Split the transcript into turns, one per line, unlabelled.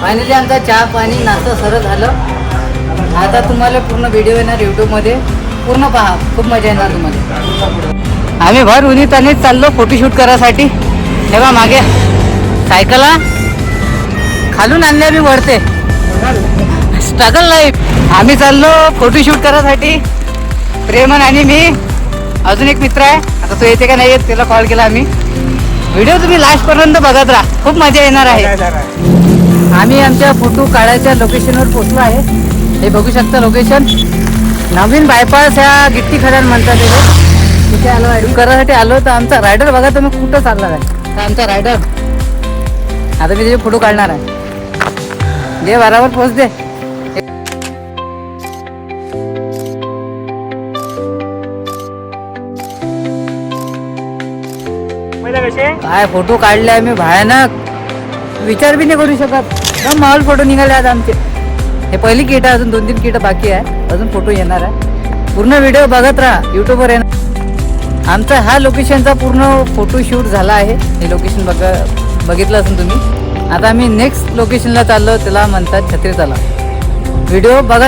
Finally आमचा चहा पाणी नाश्ता सर्व झालं. आता तुम्हाला पूर्ण व्हिडिओ येणार यूट्यूबमध्ये, पूर्ण पहा, खूप मजा येणार तुम्हाला. आम्ही भर उन्हीत आणि चाललो फोटोशूट करायसाठी. हे बा मागे सायकला खालून आणले आम्ही वरते, स्ट्रगल लाईफ. आम्ही चाललो फोटोशूट करायसाठी, प्रेमन आणि मी, अजून एक मित्र आहे. आता तो येते का नाही येत त्याला कॉल केला आम्ही. व्हिडिओ तुम्ही लास्ट पर्यंत बघत राहा, खूप मजा येणार आहे. आम्ही आमच्या फोटो काढायच्या लोकेशनवर पोहोचलो आहे. हे बघू शकता लोकेशन, नवीन बायपास ह्या गिट्टी खड्यान म्हणतात. तिथे आलो रायडिंग करायसाठी आलो. तर आमचा रायडर बघा तुम्ही कुठं चालला आहे. तर आमचा रायडर आता मी त्याचे फोटो काढणार आहे. दे बराबर पोच दे. काय फोटो काढले आम्ही, भयानक, विचार बी नाही करू शकत. एकदम माहोल फोटो निघाले आज आमचे. हे पहिली किट आहे, अजून 2-3 किट बाकी आहे, अजून फोटो येणार आहे. पूर्ण व्हिडिओ बघत राहा, यूट्यूबवर येणार. आमचा हा लोकेशनचा पूर्ण फोटो शूट झाला आहे. हे लोकेशन बघितलं असेल तुम्ही. आता आम्ही नेक्स्ट लोकेशनला चाललो, त्याला म्हणतात छत्री तलाव. व्हिडिओ बघत